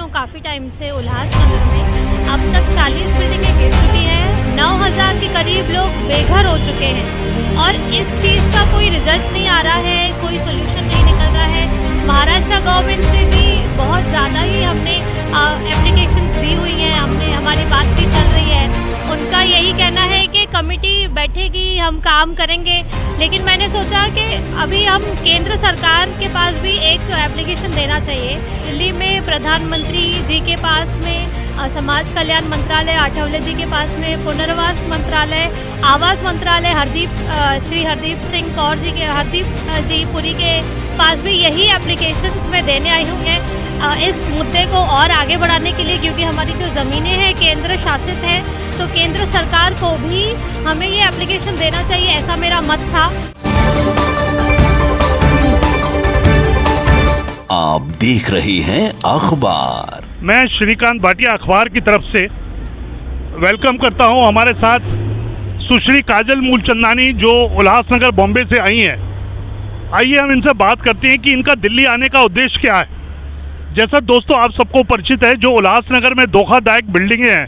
हूँ काफ़ी टाइम से उल्लासनगर में। अब तक 40 बिल्डिंगें गिर चुकी हैं, 9000 के करीब लोग बेघर हो चुके हैं और इस चीज़ का कोई रिजल्ट नहीं आ रहा है, कोई सोल्यूशन नहीं निकल रहा है। महाराष्ट्र गवर्नमेंट से भी बहुत ज़्यादा ही हमने एप्लीकेशंस दी हुई हैं, हमारी बातचीत चल रही है। उनका यही कहना है कि कमेटी बैठेगी, हम काम करेंगे, लेकिन मैंने सोचा कि अभी हम केंद्र सरकार के पास भी एक एप्लीकेशन देना चाहिए। दिल्ली में प्रधानमंत्री जी के पास में, समाज कल्याण मंत्रालय आठवले जी के पास में, पुनर्वास मंत्रालय, आवास मंत्रालय श्री हरदीप सिंह कौर जी के हरदीप जी पुरी के पास भी यही एप्लीकेशंस मैं देने आई हूँ इस मुद्दे को और आगे बढ़ाने के लिए, क्योंकि हमारी जो ज़मीनें हैं केंद्र शासित है, तो केंद्र सरकार को भी हमें ये एप्लीकेशन देना चाहिए, ऐसा मेरा मत था। आप देख रहे हैं अखबार। मैं श्रीकांत भाटिया अखबार की तरफ से वेलकम करता हूं। हमारे साथ सुश्री काजल मूलचंदानी जो उल्लासनगर बॉम्बे से आई हैं। आइए हम इनसे बात करते हैं कि इनका दिल्ली आने का उद्देश्य क्या है। जैसा दोस्तों आप सबको परिचित है, जो उल्लासनगर में धोखादायक बिल्डिंगें हैं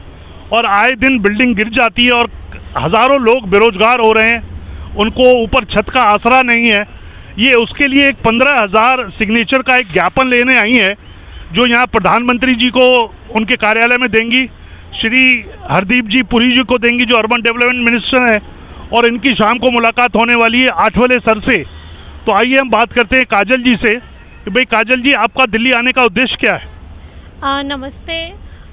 और आए दिन बिल्डिंग गिर जाती है और हज़ारों लोग बेरोजगार हो रहे हैं, उनको ऊपर छत का आसरा नहीं है। ये उसके लिए एक 15,000 सिग्नेचर का एक ज्ञापन लेने आई है, जो यहाँ प्रधानमंत्री जी को उनके कार्यालय में देंगी, श्री हरदीप जी पुरी जी को देंगी जो अर्बन डेवलपमेंट मिनिस्टर हैं, और इनकी शाम को मुलाकात होने वाली है आठवले सर से। तो आइए हम बात करते हैं काजल जी से कि भाई काजल जी, आपका दिल्ली आने का उद्देश्य क्या है? नमस्ते।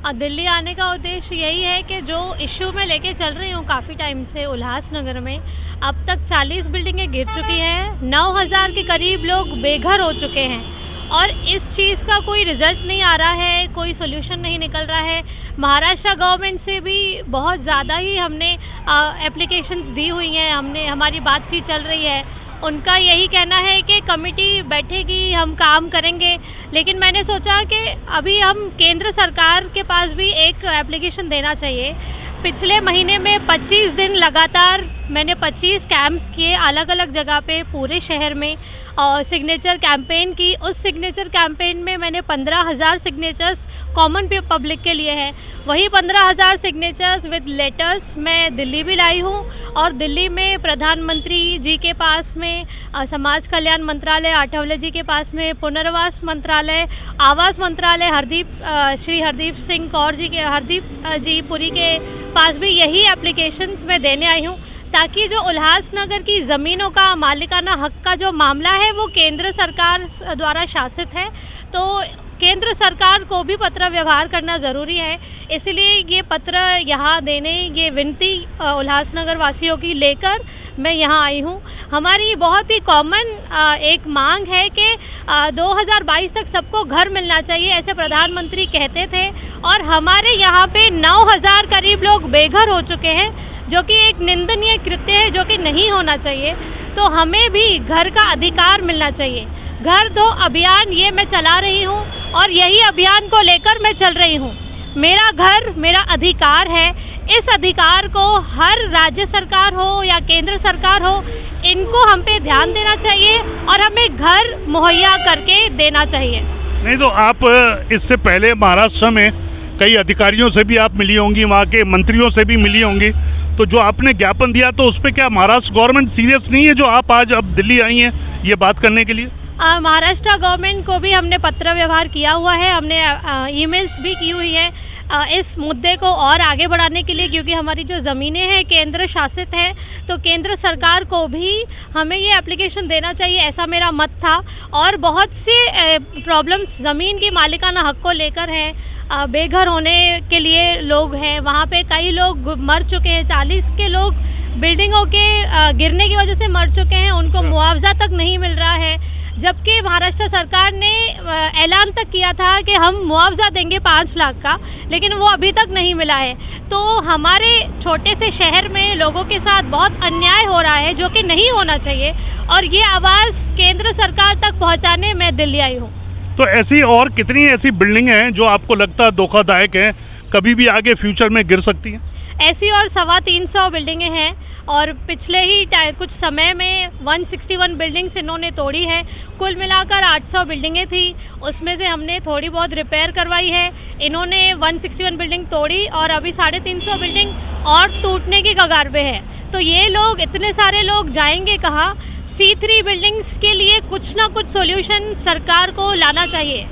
दिल्ली आने का उद्देश्य यही है कि जो इशू मैं लेके चल रही हूँ काफ़ी टाइम से उल्लासनगर में, अब तक 40 बिल्डिंगें गिर चुकी हैं, 9000 के करीब लोग बेघर हो चुके हैं और इस चीज़ का कोई रिज़ल्ट नहीं आ रहा है, कोई सोल्यूशन नहीं निकल रहा है। महाराष्ट्र गवर्नमेंट से भी बहुत ज़्यादा ही हमने एप्लीकेशंस दी हुई हैं, हमारी बातचीत चल रही है। उनका यही कहना है कि कमेटी बैठेगी, हम काम करेंगे, लेकिन मैंने सोचा कि अभी हम केंद्र सरकार के पास भी एक एप्लीकेशन देना चाहिए। पिछले महीने में 25 दिन लगातार मैंने 25 कैंप्स किए अलग अलग जगह पे पूरे शहर में और सिग्नेचर कैंपेन की। उस सिग्नेचर कैंपेन में मैंने 15,000 सिग्नेचर्स कॉमन पब्लिक के लिए हैं। वही 15,000 सिग्नेचर्स विद लेटर्स मैं दिल्ली भी लाई हूँ और दिल्ली में प्रधानमंत्री जी के पास में, समाज कल्याण मंत्रालय आठवले जी के पास में, पुनर्वास मंत्रालय, आवास मंत्रालय श्री हरदीप सिंह कौर जी के हरदीप जी पुरी के पास भी यही एप्लीकेशंस मैं देने आई हूँ, ताकि जो उल्लासनगर की ज़मीनों का मालिकाना हक का जो मामला है वो केंद्र सरकार द्वारा शासित है, तो केंद्र सरकार को भी पत्र व्यवहार करना ज़रूरी है। इसलिए ये पत्र यहाँ देने, ये विनती उल्लासनगर वासियों की लेकर मैं यहाँ आई हूँ। हमारी बहुत ही कॉमन एक मांग है कि 2022 तक सबको घर मिलना चाहिए, ऐसे प्रधानमंत्री कहते थे, और हमारे यहाँ पे 9000 करीब लोग बेघर हो चुके हैं, जो कि एक निंदनीय कृत्य है, जो कि नहीं होना चाहिए। तो हमें भी घर का अधिकार मिलना चाहिए। घर दो अभियान ये मैं चला रही हूँ और यही अभियान को लेकर मैं चल रही हूँ। मेरा घर मेरा अधिकार है, इस अधिकार को हर राज्य सरकार हो या केंद्र सरकार हो, इनको हम पे ध्यान देना चाहिए और हमें घर मुहैया करके देना चाहिए। नहीं तो आप इससे पहले महाराष्ट्र में कई अधिकारियों से भी आप मिली होंगी, वहाँ के मंत्रियों से भी मिली होंगी, तो जो आपने ज्ञापन दिया तो उस पर क्या महाराष्ट्र गवर्नमेंट सीरियस नहीं है जो आप आज अब दिल्ली आई हैं ये बात करने के लिए? महाराष्ट्र गवर्नमेंट को भी हमने पत्र व्यवहार किया हुआ है, हमने ईमेल्स भी की हुई है इस मुद्दे को और आगे बढ़ाने के लिए, क्योंकि हमारी जो ज़मीनें हैं केंद्र शासित हैं, तो केंद्र सरकार को भी हमें ये एप्लीकेशन देना चाहिए, ऐसा मेरा मत था। और बहुत से प्रॉब्लम्स ज़मीन की मालिकाना हक को लेकर हैं, बेघर होने के लिए लोग हैं, वहाँ पे कई लोग मर चुके हैं, 40 के लोग बिल्डिंगों के गिरने की वजह से मर चुके हैं, उनको मुआवजा तक नहीं मिल रहा है, जबकि महाराष्ट्र सरकार ने ऐलान तक किया था कि हम मुआवजा देंगे 5 लाख का, लेकिन वो अभी तक नहीं मिला है। तो हमारे छोटे से शहर में लोगों के साथ बहुत अन्याय हो रहा है, जो कि नहीं होना चाहिए, और ये आवाज़ केंद्र सरकार तक पहुंचाने मैं दिल्ली आई हूँ। तो ऐसी और कितनी ऐसी बिल्डिंग हैं जो आपको लगता है धोखादायक हैं, कभी भी आगे फ्यूचर में गिर सकती हैं? ऐसी और 325 बिल्डिंगें हैं और पिछले ही कुछ समय में 161 बिल्डिंग्स इन्होंने तोड़ी है। कुल मिलाकर 800 बिल्डिंगें थी, उसमें से हमने थोड़ी बहुत रिपेयर करवाई है। इन्होंने 161 बिल्डिंग तोड़ी और अभी 350 बिल्डिंग और टूटने की कगार पे है। तो ये लोग, इतने सारे लोग जाएंगे कहाँ? C3 बिल्डिंग्स के लिए कुछ ना कुछ सॉल्यूशन सरकार को लाना चाहिए।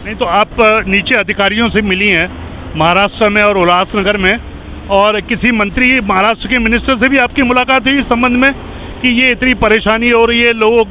नहीं तो आप नीचे अधिकारियों से मिली हैं महाराष्ट्र में और उल्लासनगर में, और किसी मंत्री, महाराष्ट्र के मिनिस्टर से भी आपकी मुलाकात हुई इस संबंध में कि ये इतनी परेशानी हो रही है, लोग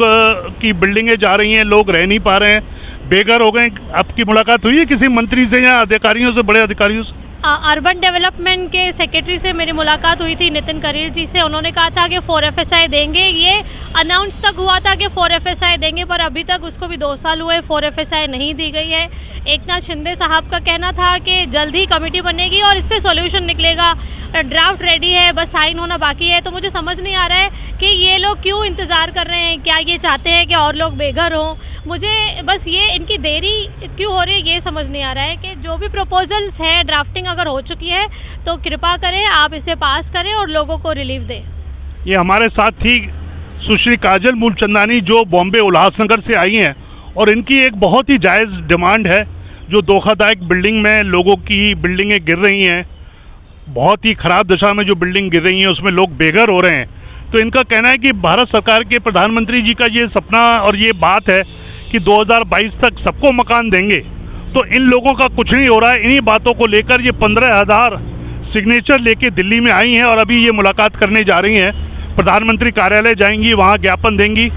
की बिल्डिंगें जा रही हैं, लोग रह नहीं पा रहे हैं, बेघर हो गए? आपकी मुलाकात हुई है किसी मंत्री से या अधिकारियों से, बड़े अधिकारियों से? अर्बन डेवलपमेंट के सेक्रेटरी से मेरी मुलाकात हुई थी, नितिन करीर जी से। उन्होंने कहा था कि 4 FSI देंगे। ये अनाउंस तक हुआ था कि 4 FSI देंगे, पर अभी तक उसको भी 2 साल हुए, 4 FSI नहीं दी गई है। एकनाथ शिंदे साहब का कहना था कि जल्द ही कमेटी बनेगी और इस पर सॉल्यूशन निकलेगा, ड्राफ्ट रेडी है, बस साइन होना बाकी है। तो मुझे समझ नहीं आ रहा है कि ये लोग क्यों इंतज़ार कर रहे हैं। क्या ये चाहते हैं कि और लोग बेघर हों? मुझे बस ये इनकी देरी क्यों हो रही है ये समझ नहीं आ रहा है कि जो भी प्रपोजल्स हैं, ड्राफ्टिंग अगर हो चुकी है तो कृपा करें आप इसे पास करें और लोगों को रिलीफ दें। ये हमारे साथ थी सुश्री काजल मूलचंदानी, जो बॉम्बे उल्लासनगर से आई हैं, और इनकी एक बहुत ही जायज़ डिमांड है। जो धोखादायक बिल्डिंग में लोगों की बिल्डिंगें गिर रही हैं, बहुत ही ख़राब दशा में जो बिल्डिंग गिर रही हैं उसमें लोग बेघर हो रहे हैं। तो इनका कहना है कि भारत सरकार के प्रधानमंत्री जी का ये सपना और ये बात है कि 2022 तक सबको मकान देंगे। तो इन लोगों का कुछ नहीं हो रहा है। इन्हीं बातों को लेकर ये 15,000 सिग्नेचर लेके दिल्ली में आई हैं और अभी ये मुलाकात करने जा रही हैं। प्रधानमंत्री कार्यालय जाएंगी, वहाँ ज्ञापन देंगी,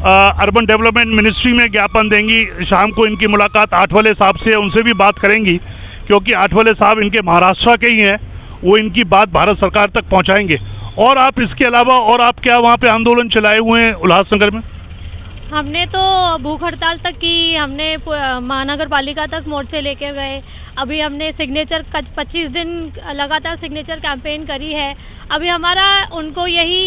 अर्बन डेवलपमेंट मिनिस्ट्री में ज्ञापन देंगी। शाम को इनकी मुलाकात आठवले साहब से, उनसे भी बात करेंगी, क्योंकि आठवले साहब इनके महाराष्ट्र के ही हैं, वो इनकी बात भारत सरकार तक पहुँचाएँगे। और आप इसके अलावा और आप क्या वहाँ पे आंदोलन चलाए हुए हैं उल्लासनगर में? हमने तो भूख हड़ताल तक की, हमने महानगर पालिका तक मोर्चे लेकर गए। अभी हमने सिग्नेचर 25 दिन लगातार सिग्नेचर कैंपेन करी है। अभी हमारा उनको यही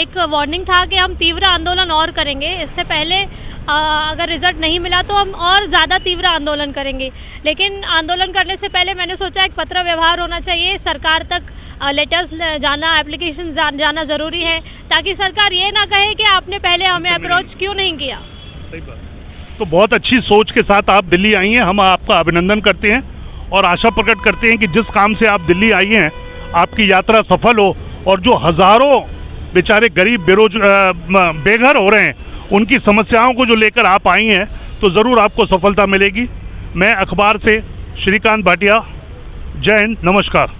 एक वार्निंग था कि हम तीव्र आंदोलन और करेंगे। इससे पहले अगर रिज़ल्ट नहीं मिला तो हम और ज़्यादा तीव्र आंदोलन करेंगे। लेकिन आंदोलन करने से पहले मैंने सोचा एक पत्र व्यवहार होना चाहिए, सरकार तक लेटर्स जाना, एप्लीकेशन जाना ज़रूरी है, ताकि सरकार ये ना कहे कि आपने पहले हमें अप्रोच क्यों नहीं किया। सही बात। तो बहुत अच्छी सोच के साथ आप दिल्ली आई हैं, हम आपका अभिनंदन करते हैं और आशा प्रकट करते हैं कि जिस काम से आप दिल्ली आई हैं आपकी यात्रा सफल हो, और जो हज़ारों बेचारे गरीब बेघर हो रहे हैं उनकी समस्याओं को जो लेकर आप आई हैं तो ज़रूर आपको सफलता मिलेगी। मैं अखबार से श्रीकांत भाटिया, जय हिंद, नमस्कार।